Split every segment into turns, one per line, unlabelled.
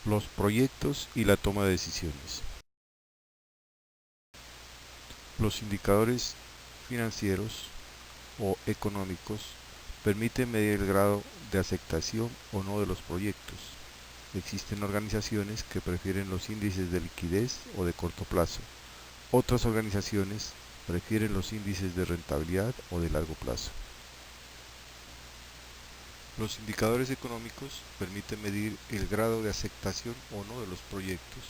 Los proyectos y la toma de decisiones. Los indicadores financieros o económicos permiten medir el grado de aceptación o no de los proyectos. Existen organizaciones que prefieren los índices de liquidez o de corto plazo. Otras organizaciones prefieren los índices de rentabilidad o de largo plazo. Los indicadores económicos permiten medir el grado de aceptación o no de los proyectos.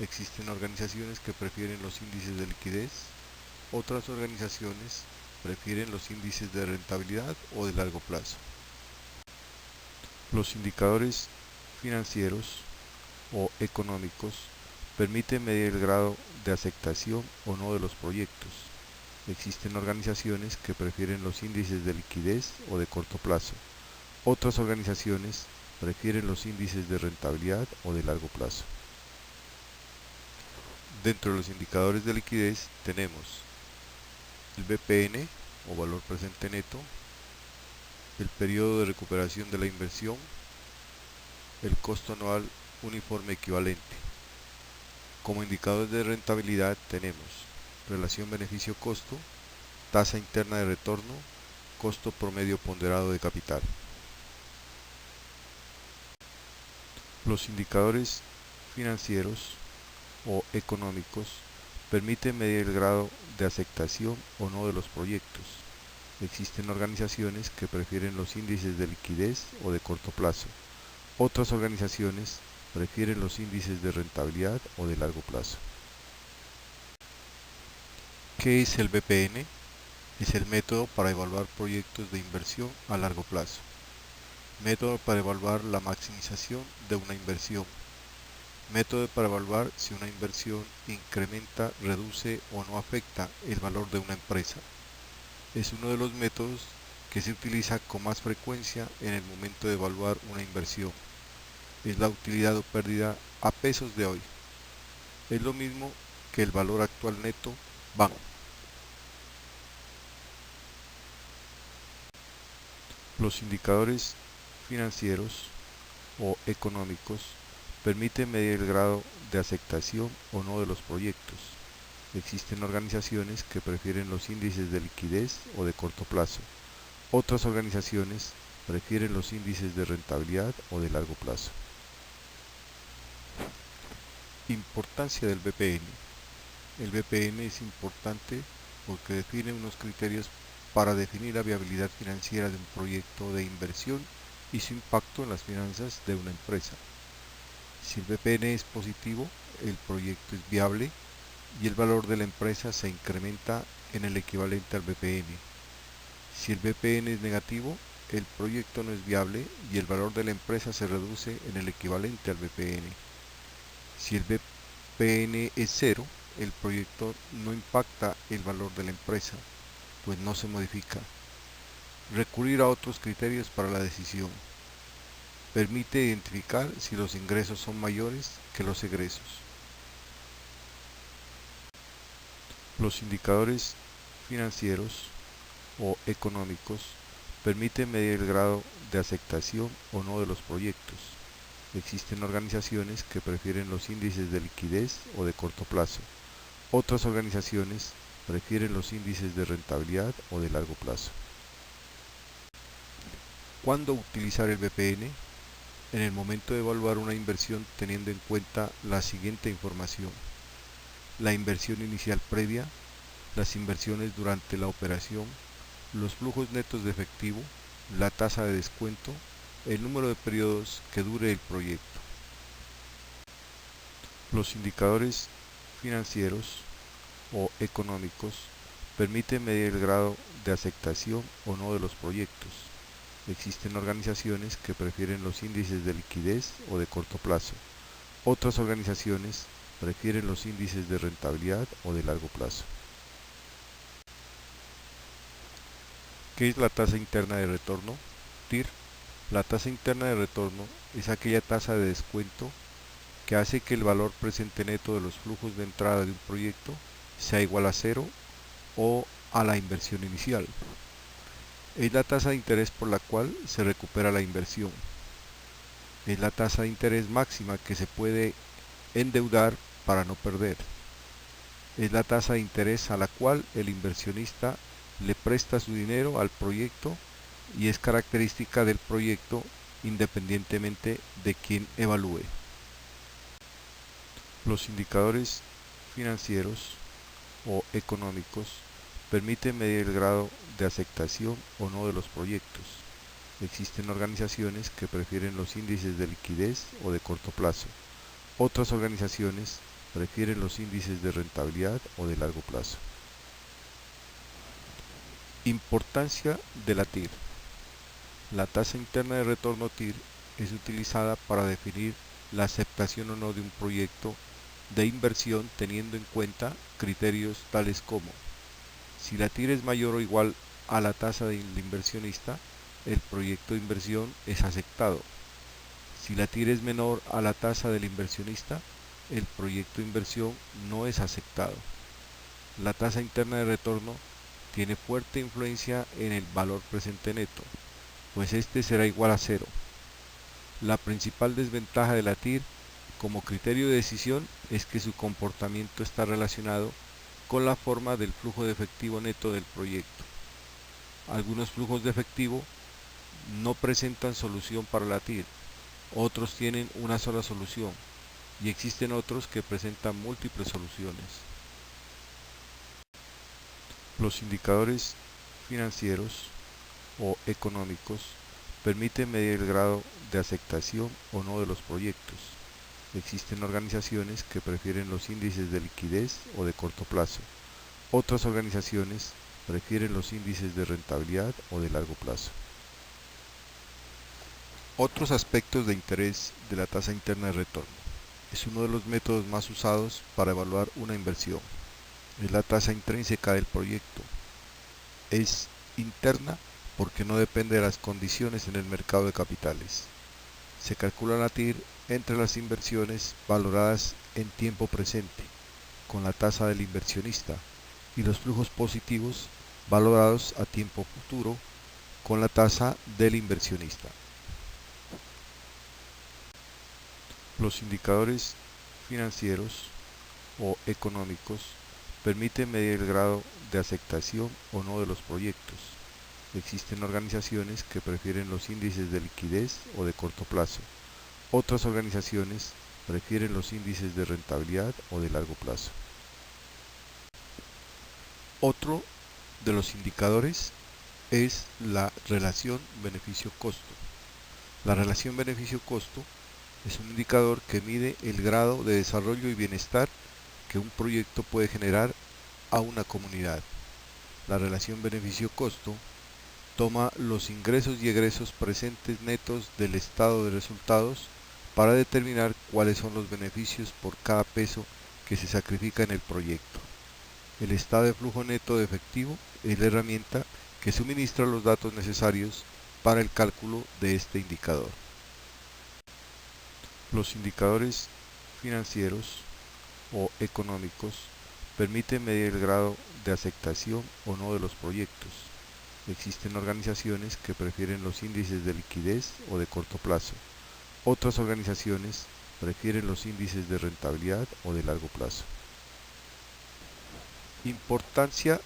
Existen organizaciones que prefieren los índices de liquidez, otras organizaciones prefieren los índices de rentabilidad o de largo plazo. Los indicadores financieros o económicos permiten medir el grado de aceptación o no de los proyectos. Existen organizaciones que prefieren los índices de liquidez o de corto plazo. Otras organizaciones prefieren los índices de rentabilidad o de largo plazo. Dentro de los indicadores de liquidez tenemos el BPN o valor presente neto, el periodo de recuperación de la inversión, el costo anual uniforme equivalente. Como indicadores de rentabilidad tenemos relación beneficio-costo, tasa interna de retorno, costo promedio ponderado de capital. Los indicadores financieros o económicos permiten medir el grado de aceptación o no de los proyectos. Existen organizaciones que prefieren los índices de liquidez o de corto plazo. Otras organizaciones prefieren los índices de rentabilidad o de largo plazo. ¿Qué es el BPN? Es el método para evaluar proyectos de inversión a largo plazo. Método para evaluar la maximización de una inversión. Método para evaluar si una inversión incrementa, reduce o no afecta el valor de una empresa. Es uno de los métodos que se utiliza con más frecuencia en el momento de evaluar una inversión. Es la utilidad o pérdida a pesos de hoy. Es lo mismo que el valor actual neto BAN. Los indicadores financieros o económicos permiten medir el grado de aceptación o no de los proyectos. Existen organizaciones que prefieren los índices de liquidez o de corto plazo. Otras organizaciones prefieren los índices de rentabilidad o de largo plazo. Importancia del BPN. El BPN es importante porque define unos criterios para definir la viabilidad financiera de un proyecto de inversión y su impacto en las finanzas de una empresa. Si el BPN es positivo, el proyecto es viable y el valor de la empresa se incrementa en el equivalente al BPN. Si el BPN es negativo, el proyecto no es viable y el valor de la empresa se reduce en el equivalente al BPN. Si el BPN es cero, el proyecto no impacta el valor de la empresa, pues no se modifica. Recurrir a otros criterios para la decisión. Permite identificar si los ingresos son mayores que los egresos. Los indicadores financieros o económicos permiten medir el grado de aceptación o no de los proyectos. Existen organizaciones que prefieren los índices de liquidez o de corto plazo. Otras organizaciones prefieren los índices de rentabilidad o de largo plazo. ¿Cuándo utilizar el BPN? En el momento de evaluar una inversión teniendo en cuenta la siguiente información: la inversión inicial previa, las inversiones durante la operación, los flujos netos de efectivo, la tasa de descuento, el número de periodos que dure el proyecto. Los indicadores financieros o económicos permiten medir el grado de aceptación o no de los proyectos. Existen organizaciones que prefieren los índices de liquidez o de corto plazo. Otras organizaciones prefieren los índices de rentabilidad o de largo plazo. ¿Qué es la tasa interna de retorno? TIR. La tasa interna de retorno es aquella tasa de descuento que hace que el valor presente neto de los flujos de entrada de un proyecto sea igual a cero o a la inversión inicial. Es la tasa de interés por la cual se recupera la inversión. Es la tasa de interés máxima que se puede endeudar para no perder. Es la tasa de interés a la cual el inversionista le presta su dinero al proyecto y es característica del proyecto independientemente de quién evalúe. Los indicadores financieros o económicos permiten medir el grado de aceptación o no de los proyectos. Existen organizaciones que prefieren los índices de liquidez o de corto plazo. Otras organizaciones prefieren los índices de rentabilidad o de largo plazo. Importancia de la TIR. La tasa interna de retorno TIR es utilizada para definir la aceptación o no de un proyecto de inversión teniendo en cuenta criterios tales como: si la TIR es mayor o igual a la tasa del inversionista, el proyecto de inversión es aceptado. Si la TIR es menor a la tasa del inversionista, el proyecto de inversión no es aceptado. La tasa interna de retorno tiene fuerte influencia en el valor presente neto, pues este será igual a cero. La principal desventaja de la TIR como criterio de decisión es que su comportamiento está relacionado con la forma del flujo de efectivo neto del proyecto. Algunos flujos de efectivo no presentan solución para la TIR, otros tienen una sola solución y existen otros que presentan múltiples soluciones. Los indicadores financieros o económicos permiten medir el grado de aceptación o no de los proyectos. Existen organizaciones que prefieren los índices de liquidez o de corto plazo. Otras organizaciones prefieren los índices de rentabilidad o de largo plazo. Otros aspectos de interés de la tasa interna de retorno. Es uno de los métodos más usados para evaluar una inversión. Es la tasa intrínseca del proyecto. Es interna porque no depende de las condiciones en el mercado de capitales. Se calcula la TIR entre las inversiones valoradas en tiempo presente, con la tasa del inversionista, y los flujos positivos valorados a tiempo futuro, con la tasa del inversionista. Los indicadores financieros o económicos permiten medir el grado de aceptación o no de los proyectos. Existen organizaciones que prefieren los índices de liquidez o de corto plazo. Otras organizaciones prefieren los índices de rentabilidad o de largo plazo. Otro de los indicadores es la relación beneficio-costo. La relación beneficio-costo es un indicador que mide el grado de desarrollo y bienestar que un proyecto puede generar a una comunidad. La relación beneficio-costo toma los ingresos y egresos presentes netos del estado de resultados para determinar cuáles son los beneficios por cada peso que se sacrifica en el proyecto. El estado de flujo neto de efectivo es la herramienta que suministra los datos necesarios para el cálculo de este indicador. Los indicadores financieros o económicos permiten medir el grado de aceptación o no de los proyectos. Existen organizaciones que prefieren los índices de liquidez o de corto plazo. Otras organizaciones prefieren los índices de rentabilidad o de largo plazo. Importancia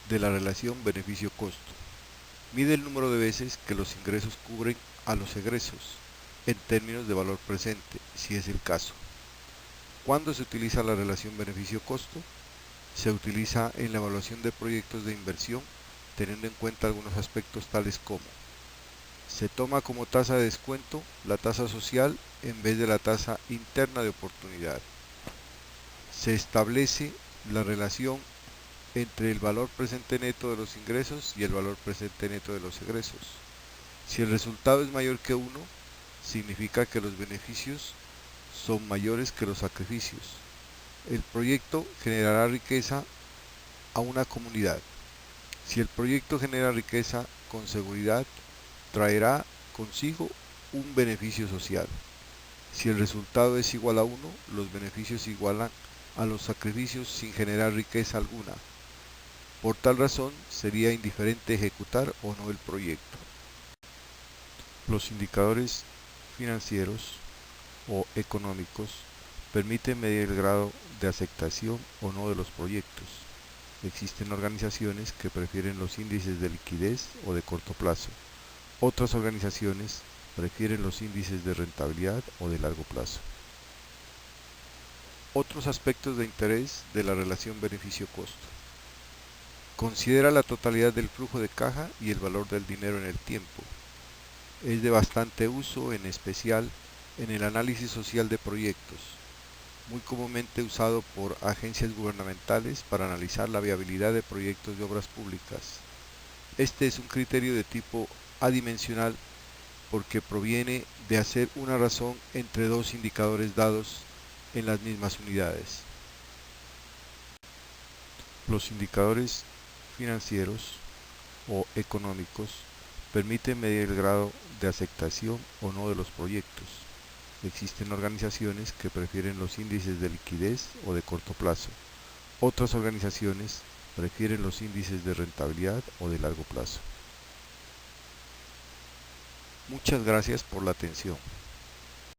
de la relación beneficio-costo. Mide el número de veces que los ingresos cubren a los egresos en términos de valor presente, si es el caso. ¿Cuándo se utiliza la relación beneficio-costo? Se utiliza en la evaluación de proyectos de inversión, teniendo en cuenta algunos aspectos tales como: se toma como tasa de descuento la tasa social en vez de la tasa interna de oportunidad. Se establece la relación entre el valor presente neto de los ingresos y el valor presente neto de los egresos. Si el resultado es mayor que 1, significa que los beneficios son mayores que los sacrificios. El proyecto generará riqueza a una comunidad. Si el proyecto genera riqueza, con seguridad traerá consigo un beneficio social. Si el resultado es igual a 1, los beneficios igualan a los sacrificios sin generar riqueza alguna. Por tal razón, sería indiferente ejecutar o no el proyecto. Los indicadores financieros o económicos permiten medir el grado de aceptación o no de los proyectos. Existen organizaciones que prefieren los índices de liquidez o de corto plazo. Otras organizaciones prefieren los índices de rentabilidad o de largo plazo. Otros aspectos de interés de la relación beneficio-costo. Considera la totalidad del flujo de caja y el valor del dinero en el tiempo. Es de bastante uso, en especial en el análisis social de proyectos, muy comúnmente usado por agencias gubernamentales para analizar la viabilidad de proyectos de obras públicas. Este es un criterio de tipo adimensional porque proviene de hacer una razón entre dos indicadores dados en las mismas unidades. Los indicadores financieros o económicos permiten medir el grado de aceptación o no de los proyectos. Existen organizaciones que prefieren los índices de liquidez o de corto plazo. Otras organizaciones prefieren los índices de rentabilidad o de largo plazo. Muchas gracias por la atención.